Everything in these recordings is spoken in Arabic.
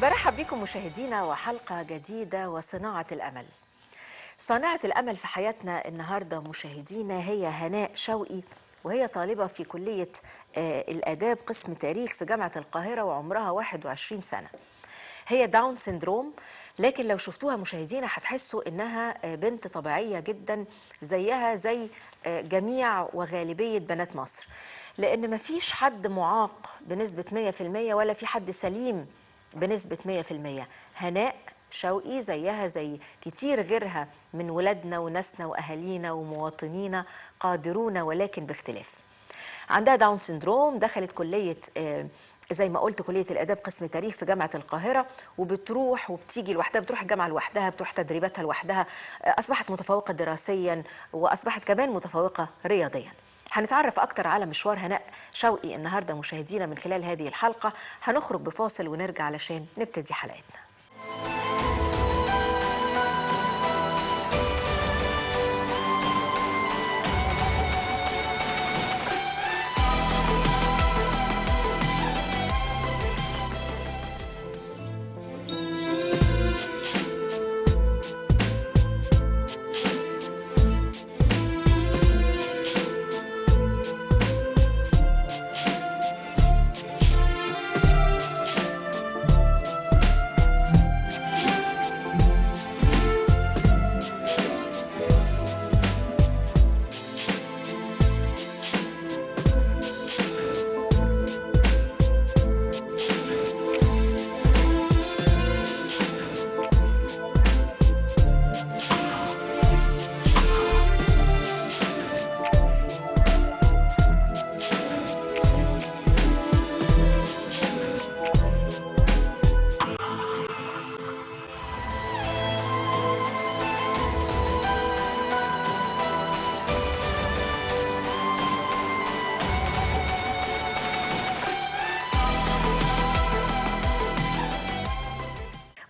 برحب بكم مشاهدينا وحلقة جديدة وصناعة الأمل. صانعة الأمل في حياتنا النهاردة مشاهدينا هي هناء شوقي، وهي طالبة في كلية الآداب قسم تاريخ في جامعة القاهرة، وعمرها 21 سنة. هي داون سيندروم، لكن لو شفتوها مشاهدينا هتحسوا إنها بنت طبيعية جدا زيها زي جميع وغالبية بنات مصر، لأن مفيش حد معاق بنسبة 100% ولا في حد سليم بنسبة 100%. هناء شوقي زيها زي كتير غيرها من ولادنا وناسنا وأهالينا ومواطنينا، قادرون ولكن باختلاف. عندها داون سيندروم، دخلت كلية زي ما قلت كلية الآداب قسم تاريخ في جامعة القاهرة، وبتروح وبتيجي لوحدها، بتروح الجامعة لوحدها، بتروح تدريباتها لوحدها. أصبحت متفوقة دراسيا وأصبحت كمان متفوقة رياضيا. هنتعرف أكتر على مشوار هناء شوقي النهاردة مشاهدينا من خلال هذه الحلقة. هنخرج بفاصل ونرجع علشان نبتدي حلقتنا.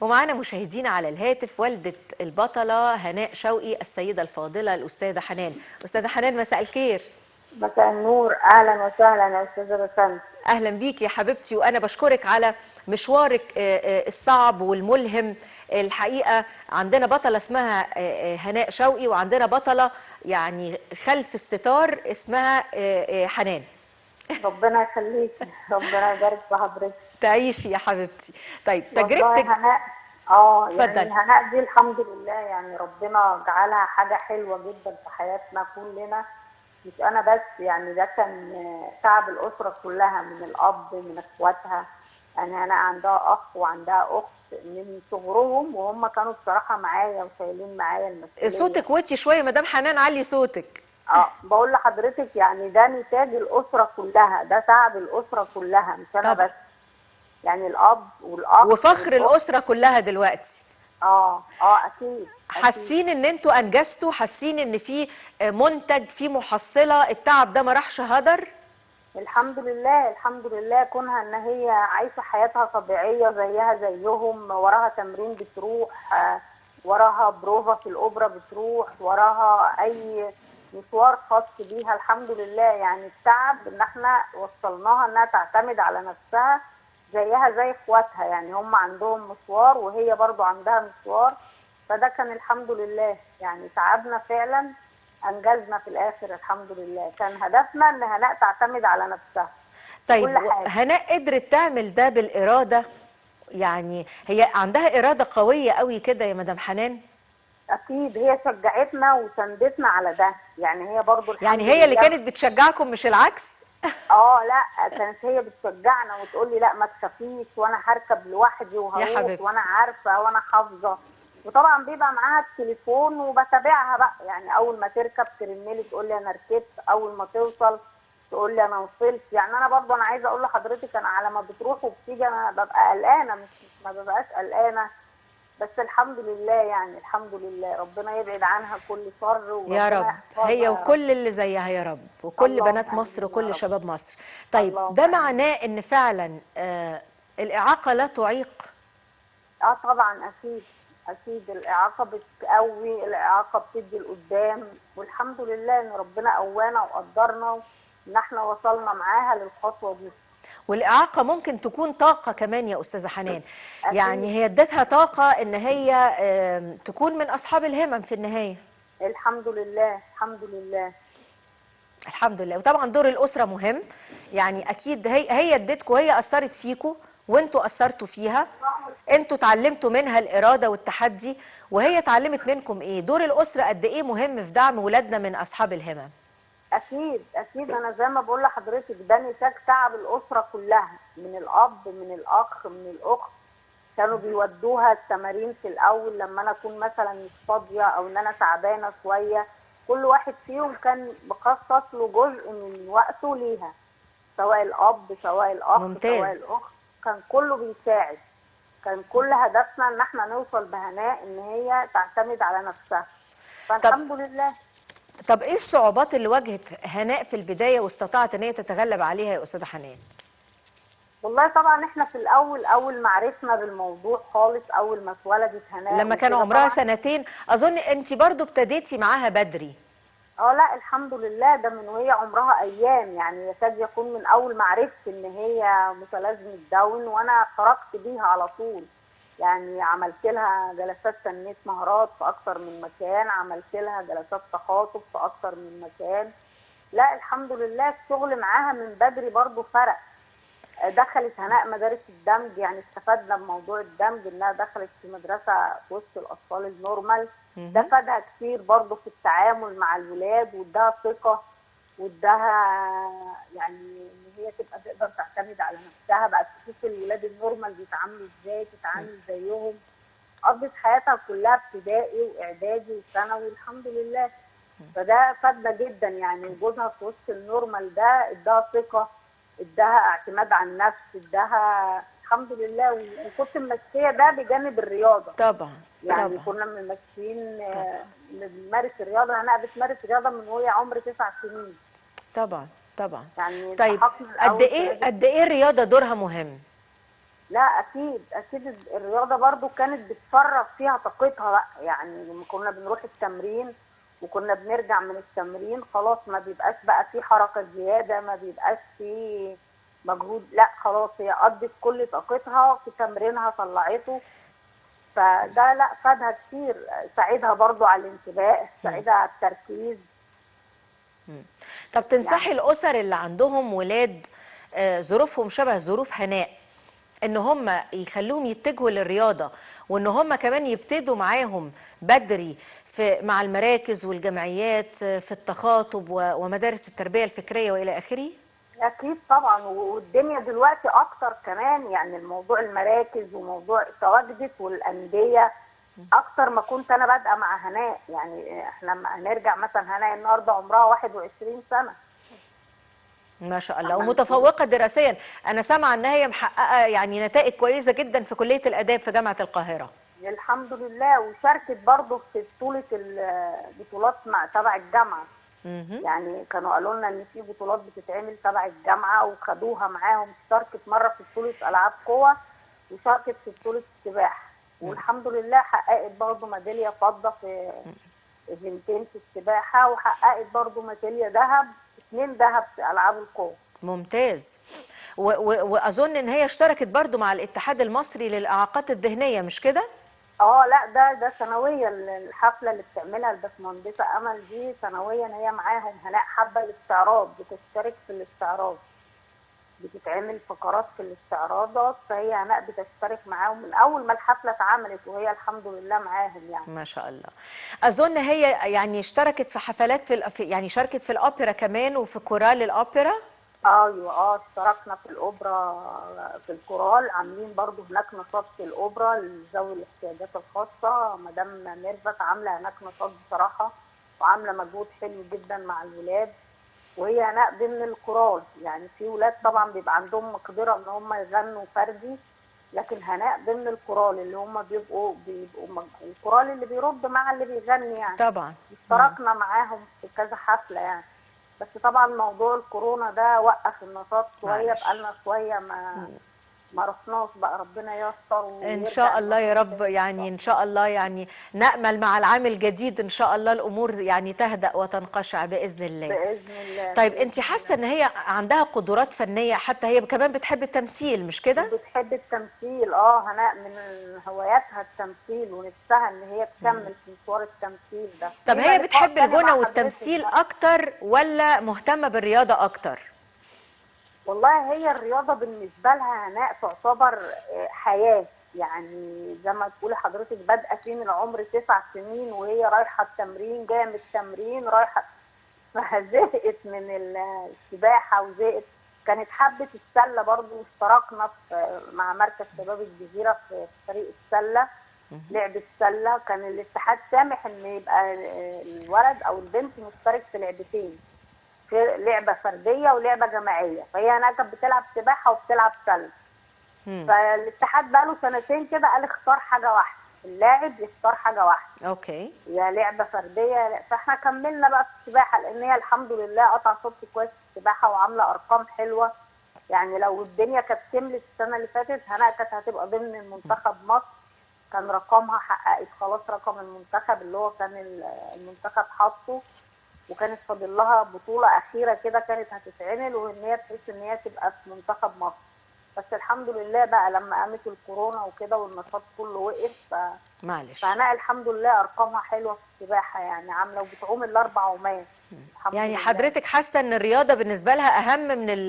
ومعانا مشاهدينا على الهاتف والدة البطلة هناء شوقي، السيدة الفاضلة الأستاذة حنان. أستاذة حنان، مساء الخير. مساء النور، اهلا وسهلا يا استاذه بسنت. أهلا بيك يا حبيبتي، وأنا بشكرك على مشوارك الصعب والملهم. الحقيقة عندنا بطلة اسمها هناء شوقي، وعندنا بطلة يعني خلف الستار اسمها حنان. ربنا يخليكي، ربنا يبارك في حضرتك. تعيشي يا حبيبتي. طيب والله تجربتك. هناء اتفضل. يعني هناء دي الحمد لله، يعني ربنا جعلها حاجه حلوه جدا في حياتنا كلنا، مش انا بس. يعني ده كان تعب الاسره كلها، من الاب من اخواتها. يعني هناء عندها اخ وعندها اخت من صغرهم، وهم كانوا بصراحه معايا وشايلين معايا المسؤوليه. صوتك وطي شوية مدام حنان، علي صوتك. بقول لحضرتك يعني ده نتاج الاسره كلها، ده تعب الاسره كلها، مش انا طبعا. بس. يعني الاب والاخ وفخر والأخت. الأسرة كلها دلوقتي. اكيد. حاسين ان انتوا انجزتوا، حاسين ان في منتج، في محصلة، التعب ده ما راحش هدر. الحمد لله، الحمد لله. كونها ان هي عايشه حياتها طبيعيه زيها زيهم، وراها تمرين بتروح، وراها بروفا في الاوبرا بتروح، وراها اي مشوار خاص بيها. الحمد لله. يعني التعب ان احنا وصلناها انها تعتمد على نفسها زيها زي اخواتها. يعني هم عندهم مشوار وهي برضو عندها مشوار، فده كان الحمد لله. يعني تعبنا فعلا، انجزنا في الاخر الحمد لله. كان هدفنا ان هناء تعتمد على نفسها. طيب كل حاجة. هناء قدرت تعمل ده بالإرادة؟ يعني هي عندها إرادة قوية قوي كده يا مدام حنان؟ اكيد هي شجعتنا وسندتنا على ده. يعني هي برضو الحمد يعني لله. هي اللي كانت بتشجعكم مش العكس؟ لا، كانت هي بتشجعنا وتقول لي لا ما تخافيش، وانا هركب لوحدي يا وهروح حبيبتي. وانا عارفه وانا حافظه. وطبعا بيبقى معاها التليفون وبتابعها بقى. يعني اول ما تركب ترن لي تقول لي انا ركبت، اول ما توصل تقول لي انا وصلت. يعني انا برضه انا عايزه اقول لحضرتك، انا على ما بتروح وبتيجي انا ببقى قلقانه، مش ما ببقاش قلقانه. بس الحمد لله، يعني الحمد لله. ربنا يبعد عنها كل شر وربنا يا رب، يحفظها هي يا رب. وكل اللي زيها يا رب، وكل اللهم بنات مصر امين يا وكل رب. شباب مصر. طيب اللهم ده امين. معناه ان فعلا الإعاقة لا تعيق؟ طبعا اكيد. اكيد الاعاقه بتقوي، الاعاقه بتدي لقدام، والحمد لله ان ربنا قوانا وقدرنا ان احنا وصلنا معاها للخطوه دي. والاعاقه ممكن تكون طاقه كمان يا استاذه حنان. أكيد. يعني هي ادتها طاقه ان هي تكون من اصحاب الهمم في النهايه. الحمد لله الحمد لله. الحمد لله. وطبعا دور الاسره مهم، يعني اكيد هي ادتكم، هي اثرت فيكم وانتوا اثرتوا فيها، انتوا اتعلمتوا منها الاراده والتحدي، وهي اتعلمت منكم ايه. دور الاسره قد ايه مهم في دعم ولادنا من اصحاب الهمم. اكيد اكيد، انا زي ما بقول لحضرتك ده نتاج تعب الاسره كلها، من الاب من الاخ من الاخت. كانوا بيودوها التمارين في الاول لما انا اكون مثلا مش فاضيه او ان انا تعبانه شويه، كل واحد فيهم كان مخصص له جزء من وقته ليها، سواء الاب سواء الاخ ممتاز. سواء الاخت، كان كله بيساعد. كان كل هدفنا ان احنا نوصل بهناء ان هي تعتمد على نفسها، فالحمد لله. طب ايه الصعوبات اللي واجهت هناء في البدايه واستطاعت ان هي تتغلب عليها يا استاذه حنان؟ والله طبعا احنا في الاول اول ما عرفنا بالموضوع خالص، اول ما اتولدت هناء لما كان وكده عمرها طبعاً. سنتين اظن انت برضو ابتديتي معاها بدري. لا الحمد لله، ده من وهي عمرها ايام، يعني يكاد يكون من اول ما عرفت ان هي متلازمه داون وانا خرجت بيها على طول. يعني عملت لها جلسات تنميه مهارات في اكتر من مكان، عملت لها جلسات تخاطب في اكتر من مكان. لا الحمد لله الشغل معاها من بدري برضو فرق. دخلت هناء مدارس الدمج، يعني استفدنا بموضوع الدمج انها دخلت في مدرسه في وسط الاطفال النورمال. ده فادها كتير برضه في التعامل مع الولاد، واداها ثقه، واداها يعني ان هي تبقى تقدر تعتمد على نفسها، بقت تشوف الولاد النورمال بيتعاملوا ازاي تتعامل زيهم. قضت حياتها كلها ابتدائي واعدادي وثانوي الحمد لله. فده فادنا جدا، يعني وجودها في وسط النورمال ده اداها ثقه، اداها اعتماد على النفس، اداها الحمد لله. وكنت ممشيه ده بجانب الرياضه. طبعا يعني طبعا كنا ممشيين بنمارس الرياضه. انا بتمارس رياضه من وهي عمر 9 سنين. طبعا طبعا. يعني طيب التحقنا قد الاول في ايه نادي. قد ايه الرياضه دورها مهم؟ لا اكيد اكيد الرياضه برضو كانت بتفرغ فيها طاقتها بقى. يعني لما كنا بنروح التمرين وكنا بنرجع من التمرين خلاص ما بيبقاش بقى في حركه زياده، ما بيبقاش في مجهود، لا خلاص هي قضت كل طاقتها في تمرينها طلعته. فده لا فادها كتير، ساعدها برضو على الانتباه، ساعدها على التركيز. طب تنصحي يعني الاسر اللي عندهم ولاد ظروفهم شبه ظروف هناء ان هم يخلوهم يتجهوا للرياضه، وان هم كمان يبتدوا معاهم بدري مع المراكز والجمعيات في التخاطب ومدارس التربيه الفكريه والى اخره؟ اكيد طبعا، والدنيا دلوقتي اكتر كمان، يعني الموضوع المراكز وموضوع تواجدت والانديه اكتر ما كنت انا بادئه مع هناء. يعني احنا لما هنرجع مثلا هناء النهارده عمرها 21 سنه ما شاء الله، عملت ومتفوقه دراسيا. انا سامعه ان هي محققه يعني نتائج كويسه جدا في كليه الاداب في جامعه القاهره. الحمد لله. وشاركت برضه في بطوله البطولات مع تبع الجامعه. يعني كانوا قالوا لنا ان في بطولات بتتعمل تبع الجامعه وخدوها معاهم. شاركت مره في بطوله العاب قوه، وشاركت في بطوله السباحه، والحمد لله حققت برضه ميداليه فضه في ايفنتين في السباحه، وحققت برضه ميداليه ذهب، 2 ذهب في العاب القوه. ممتاز. واظن ان هي اشتركت برضو مع الاتحاد المصري للاعاقات الذهنيه، مش كده؟ لا ده سنويا الحفله اللي بتعملها الباشمهندسه امل دي سنويا هي معاهم. هناء حابه الاستعراض، بتشترك في الاستعراض، بتتعمل فقرات في الاستعراضات، فهي هناء بتشترك معاهم من اول ما الحفله اتعملت، وهي الحمد لله معاهم يعني. ما شاء الله. اظن هي يعني اشتركت في حفلات يعني شاركت في الاوبرا كمان وفي كورال الاوبرا. ايوه اشتركنا في الاوبرا في الكورال، عاملين برضو هناك نشاط في الاوبرا لذوي الاحتياجات الخاصه. مدام ميرفت عامله هناك نشاط بصراحه، وعامله مجهود حلو جدا مع الولاد. وهي هناء ضمن الكورال، يعني في ولاد طبعا بيبقى عندهم مقدره ان هم يغنوا فردي، لكن هناء ضمن الكورال اللي هم بيبقوا الكورال اللي بيرد مع اللي بيغني يعني. طبعا اشتركنا معاهم في كذا حفله يعني. بس طبعا موضوع الكورونا ده وقف النشاط شويه، بقالنا شويه ما رحناش بقى، ربنا ييسر ان ويرجع شاء الله يا المصر رب، تاني ان يعني شاء ان الله. شاء الله، يعني نأمل مع العام الجديد ان شاء الله الامور يعني تهدأ وتنقشع بإذن الله. باذن الله طيب انت باذن حاسه الله. ان هي عندها قدرات فنيه، حتى هي كمان بتحب التمثيل مش كده؟ وبتحب التمثيل، اه هناء من هواياتها التمثيل، ونفسها ان هي تكمل في مشوار التمثيل ده. طب لينا هي لقاء بتحب تاني الغنى مع حضرتك والتمثيل بقى. اكتر ولا مهتمه بالرياضه اكتر؟ والله هي الرياضة بالنسبة لها هناء تعتبر حياة، يعني زي ما تقولي حضرتك بادئة فيه من عمر 9 سنين، وهي رايحة التمرين جاية من التمرين رايحة. فزهقت من السباحة وزهقت. كانت حبت السلة برضو، اشتركنا مع مركز شباب الجزيرة في فريق السلة. مهم. لعبة سلة كان الاتحاد سامح ان يبقى الولد او البنت مشترك في لعبتين، في لعبة فردية ولعبة جماعية، فهي هناك كانت بتلعب سباحة وبتلعب سلة. مم. فالاتحاد بقاله سنتين كده قال اختار حاجة واحدة، اللاعب يختار حاجة واحدة، اوكي. يا لعبة فردية. فاحنا كملنا بقى في السباحة، لان هي الحمد لله قطع صوتي كويس في السباحة وعاملة ارقام حلوة. يعني لو الدنيا كانت كملت السنة اللي فاتت هناء كانت هتبقى ضمن المنتخب مصر. كان رقمها حققت خلاص رقم المنتخب اللي هو كان المنتخب حاطه، وكانت فاضل لها بطولة أخيرة كده كانت هتتعمل، وإن هي تحس إن هي تبقى في منتخب مصر. بس الحمد لله بقى لما قامت الكورونا وكده والنشاط كله وقف معلش. فهناء الحمد لله أرقامها حلوة في السباحة، يعني عاملة وبتعوم ال4 عومات الحمد يعني لله. حضرتك حاسه ان الرياضه بالنسبه لها اهم من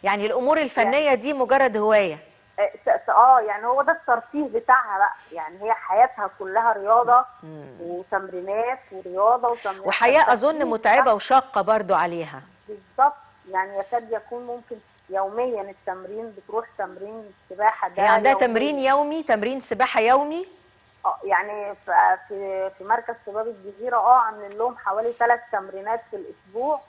يعني الامور يعني الفنيه دي مجرد هوايه؟ يعني هو ده الترفيه بتاعها بقى، يعني هي حياتها كلها رياضة مم. وتمرينات ورياضة وتمرينات، وحياه اظن فالترفيه متعبه وشاقه برضو عليها. بالظبط. يعني يكاد يكون ممكن يوميا التمرين، بتروح تمرين السباحة هي ده عندها تمرين يوميا. يومي، تمرين سباحه يومي؟ يعني في مركز شباب الجزيرة عاملين لهم حوالي 3 تمرينات في الأسبوع،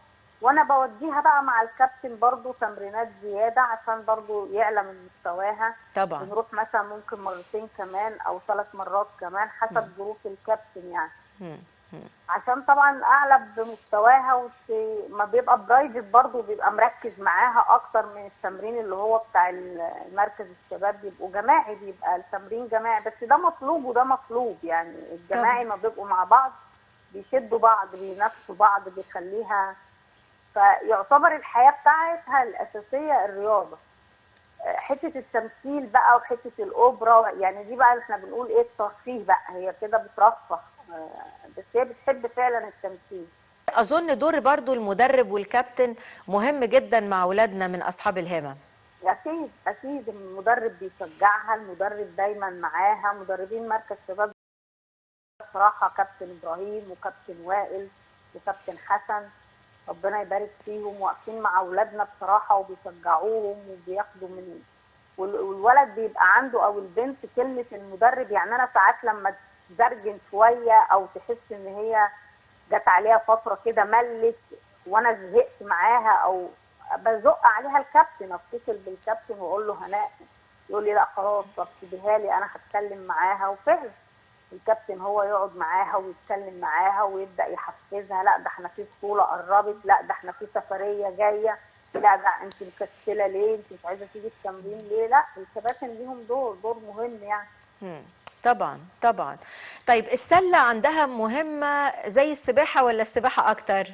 وأنا بوديها بقى مع الكابتن برضو تمرينات زيادة عشان برضو يعلى من مستواها. طبعا. بنروح مثلا ممكن مرتين كمان أو 3 مرات كمان مم. حسب ظروف الكابتن يعني، مم. مم. عشان طبعا اعلى بمستواها. ما بيبقى برايفت برضه بيبقى مركز معاها اكتر من التمرين اللي هو بتاع المركز الشباب، بيبقوا جماعي، بيبقى التمرين جماعي، بس ده مطلوب وده مطلوب. يعني طبعا. الجماعي ما بيبقوا مع بعض بيشدوا بعض بينافسوا بعض بيخليها. فيعتبر الحياة بتاعتها الأساسية الرياضة. حتة التمثيل بقى وحتة الأوبرا يعني دي بقى احنا بنقول ايه الترفيه بقى، هي كده بترفه. بس هي بتحب فعلا التمثيل. اظن دور برضو المدرب والكابتن مهم جدا مع اولادنا من اصحاب الهمم. أكيد أكيد المدرب بيشجعها، المدرب دايما معاها. مدربين مركز شباب بصراحة كابتن إبراهيم وكابتن وائل وكابتن حسن ربنا يبارك فيهم، واقفين مع أولادنا بصراحة وبيشجعوهم وبياخدوا من والولد بيبقى عنده او البنت كلمه المدرب. يعني انا ساعات لما تزرجن شويه او تحس ان هي جت عليها فتره كده ملت وانا زهقت معاها او بزق عليها الكابتن، اتصل بالكابتن واقول له هناء، يقول لي لا خلاص طب سيبيها لي انا هتكلم معاها. وفعلا الكابتن هو يقعد معاها ويتكلم معاها ويبدا يحفزها، لا ده احنا في بطوله قربت، لا ده احنا في سفريه جايه، لا ده انت مكسله ليه، انت مش عايزه تيجي التمرين ليه. لا الكباتن ليهم دور مهم يعني. مم. طبعا طبعا. طيب السله عندها مهمه زي السباحه ولا السباحه اكتر؟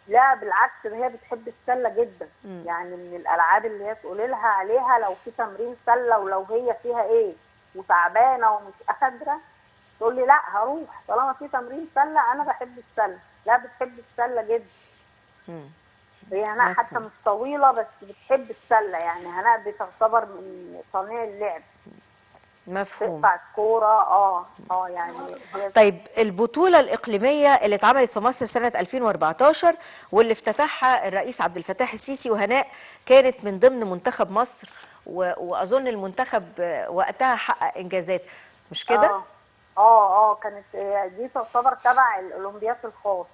لا بالعكس ده هي بتحب السله جدا. مم. يعني من الالعاب اللي هي تقولي لها عليها لو في تمرين سله ولو هي فيها ايه وتعبانه ومش قادره تقول لي لا هروح طالما في تمرين سله، انا بحب السله. لا بتحب السله جدا. مم. هي هناء حتى مفهوم. مش طويله بس بتحب السله، يعني هناء بتعتبر من صانع اللعب، مفهوم. تقطع الكوره. يعني هي طيب البطولة الإقليمية اللي اتعملت في مصر سنة 2014 واللي افتتحها الرئيس عبد الفتاح السيسي، وهناء كانت من ضمن منتخب مصر وأظن المنتخب وقتها حقق إنجازات مش كده؟ اه كانت دي تعتبر تبع الاولمبياد الخاص.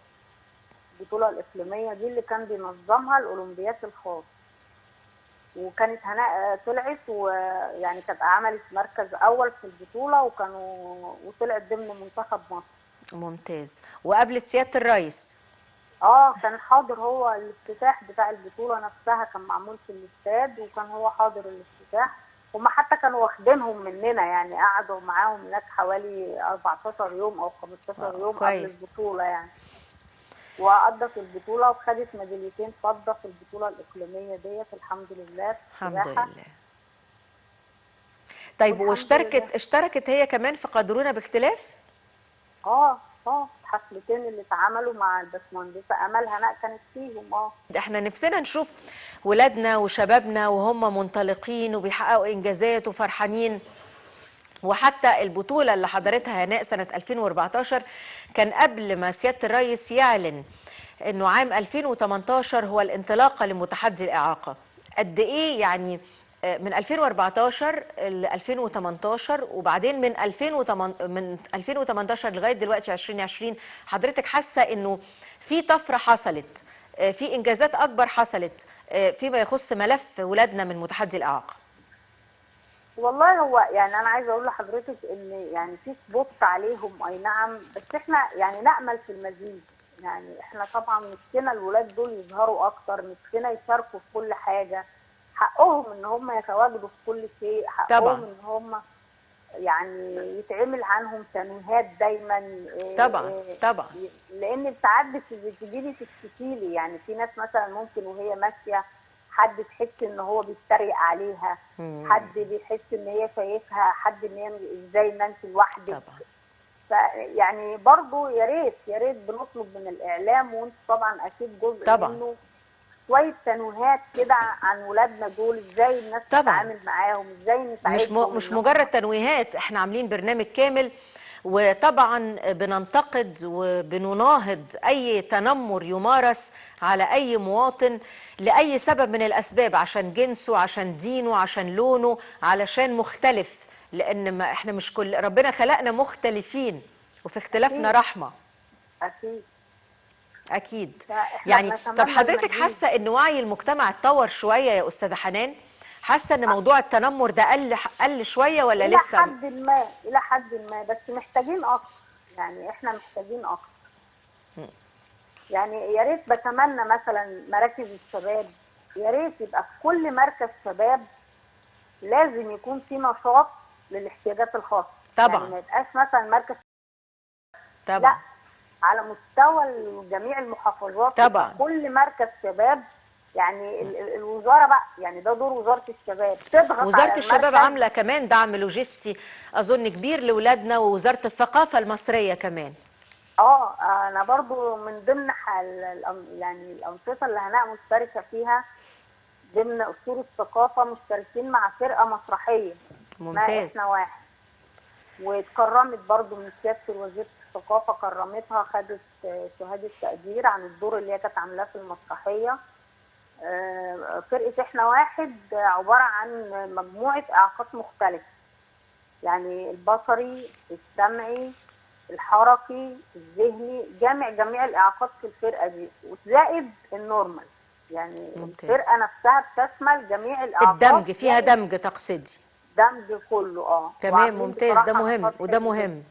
البطوله الاقليميه دي اللي كان بينظمها الاولمبياد الخاص، وكانت هناء طلعت ويعني كانت عملت مركز اول في البطوله وطلعت ضمن منتخب مصر. ممتاز. وقابلت سيادة الرئيس؟ كان حاضر هو الافتتاح بتاع البطوله نفسها، كان معمول في الاستاد وكان هو حاضر الافتتاح. هم حتى كانوا واخدينهم مننا، يعني قعدوا معاهم هناك حوالي 14 يوم او 15 يوم قبل كويس. البطوله يعني. وأدت البطولة وخدت ميداليتين فضة في البطولة الإقليمية ديت الحمد لله في الحمد السباحة. لله. طيب والحمد لله. اشتركت هي كمان في قادرونا باختلاف؟ اه الحفلتين اللي اتعملوا مع الباشمهندسة أمل هناء كانت فيهم. احنا نفسنا نشوف ولادنا وشبابنا وهم منطلقين وبيحققوا انجازات وفرحانين. وحتى البطولة اللي حضرتها هناء سنة 2014 كان قبل ما سيادة الرئيس يعلن انه عام 2018 هو الانطلاقة لمتحدي الإعاقة. قد ايه يعني من 2014 ل 2018 وبعدين من 2018 لغاية دلوقتي 2020 حضرتك حاسة انه في طفرة حصلت، في انجازات اكبر حصلت فيما يخص ملف ولادنا من متحدي الإعاقة؟ والله هو يعني انا عايزه اقول لحضرتك ان يعني في سبوت عليهم اي نعم، بس احنا يعني نامل في المزيد. يعني احنا طبعا نفسنا الولاد دول يظهروا اكتر، نفسنا يشاركوا في كل حاجه، حقهم ان هم يتواجدوا في كل شيء، حقهم طبعا ان هم يعني يتعمل عنهم تنويهات دايما. طبعا لان ساعات بتجيلي تشتكي لي، يعني في ناس مثلا ممكن وهي ماشيه حد تحس ان هو بيتريق عليها، حد بيحس ان هي شايفها حد ان هي ازاي ما انت لوحدك. طبعا. فيعني برضه يا ريت بنطلب من الاعلام، وانت طبعا اكيد جزء طبعا منه، شويه تنويهات كده عن ولادنا دول، ازاي الناس طبعا تتعامل معاهم، ازاي نساعدهم. مش مجرد تنويهات، احنا عاملين برنامج كامل، وطبعا بننتقد وبنناهض اي تنمر يمارس على اي مواطن لاي سبب من الاسباب، عشان جنسه، عشان دينه، عشان لونه، علشان مختلف. لان ما احنا مش كل ربنا خلقنا مختلفين، وفي اختلافنا أكيد. رحمة. اكيد. يعني طب بنتمنى حضرتك المزيد. حاسة ان وعي المجتمع اتطور شوية يا استاذة حنان؟ حاسة ان موضوع التنمر ده قل شوية ولا الى لسه؟ حد ما بس محتاجين اكتر، يعني احنا محتاجين اكتر. يعني يا ريت بتمنى مثلا مراكز الشباب، يا ريت يبقى في كل مركز شباب لازم يكون في نشاط للاحتياجات الخاصه. طبعا. يعني ما يبقاش مثلا مركز، طبعا لا، على مستوى جميع المحافظات طبعا. كل مركز شباب. يعني الوزاره بقى، يعني ده دور وزاره الشباب، تضغط وزارة على الشباب المركز. عاملة كمان دعم لوجستي اظن كبير لاولادنا، ووزارة الثقافة المصرية كمان. انا برضو من ضمن يعني الانشطه اللي هناء مشتركه فيها ضمن اصول الثقافه، مشتركين مع فرقه مسرحيه ممتاز. احنا واحد، واتكرمت برضو من سياده وزيره الثقافه، كرمتها، خدت شهاده تقدير عن الدور اللي هي كانت عاملاه في المسرحيه. فرقه احنا واحد عباره عن مجموعه اعاقات مختلفه، يعني البصري، السمعي، الحركي، الذهني، جميع الاعاقات في الفرقه دي، وزائد النورمال. يعني ممتاز. الفرقه نفسها بتشمل جميع الاعاقات، الدمج فيها دمج تقصدي؟ دمج كله. تمام ممتاز، ده مهم وده مهم.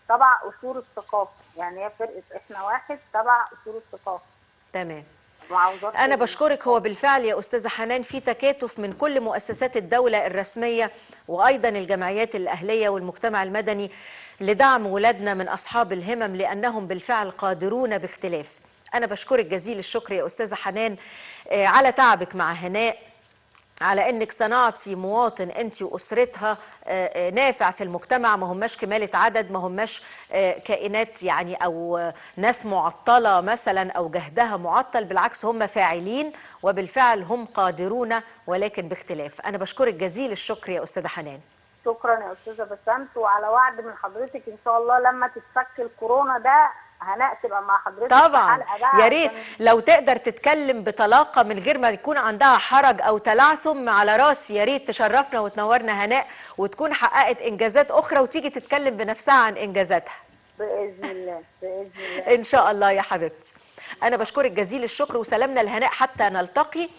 تبع اصول الثقافه، يعني هي فرقه احنا واحد تبع اصول الثقافه. تمام. مع وزاره أنا بشكرك. هو بالفعل يا أستاذة حنان في تكاتف من كل مؤسسات الدولة الرسمية وأيضا الجمعيات الأهلية والمجتمع المدني لدعم ولادنا من أصحاب الهمم، لأنهم بالفعل قادرون باختلاف. أنا بشكرك جزيل الشكر يا أستاذة حنان على تعبك مع هناء، على انك صنعتي مواطن انت واسرتها نافع في المجتمع، ما هماش كمالة عدد، ما هماش كائنات يعني او ناس معطلة مثلا او جهدها معطل، بالعكس هم فاعلين وبالفعل هم قادرون ولكن باختلاف. انا بشكرك جزيل الشكر يا استاذة حنان. شكرا يا استاذه بسنت، وعلى وعد من حضرتك ان شاء الله لما تتفك الكورونا ده هناء تبقى مع حضرتك طبعا. في حلقه بقى، يا ريت لو تقدر تتكلم بطلاقه من غير ما يكون عندها حرج او تلعثم، على راسي. يا ريت تشرفنا وتنورنا هناء، وتكون حققت انجازات اخرى وتيجي تتكلم بنفسها عن انجازاتها باذن الله. باذن الله ان شاء الله يا حبيبتي. انا بشكرك جزيل الشكر، وسلامنا لهناء حتى نلتقي.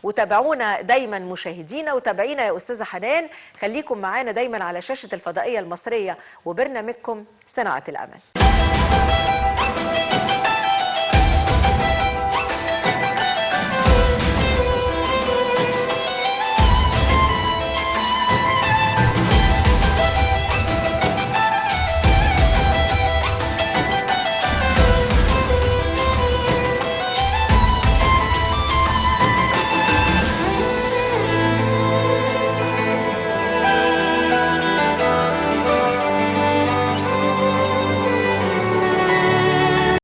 وتابعونا دايما مشاهدينا، وتابعينا يا استاذه حنان. خليكم معانا دايما على شاشه الفضائيه المصريه وبرنامجكم صناعه الامل.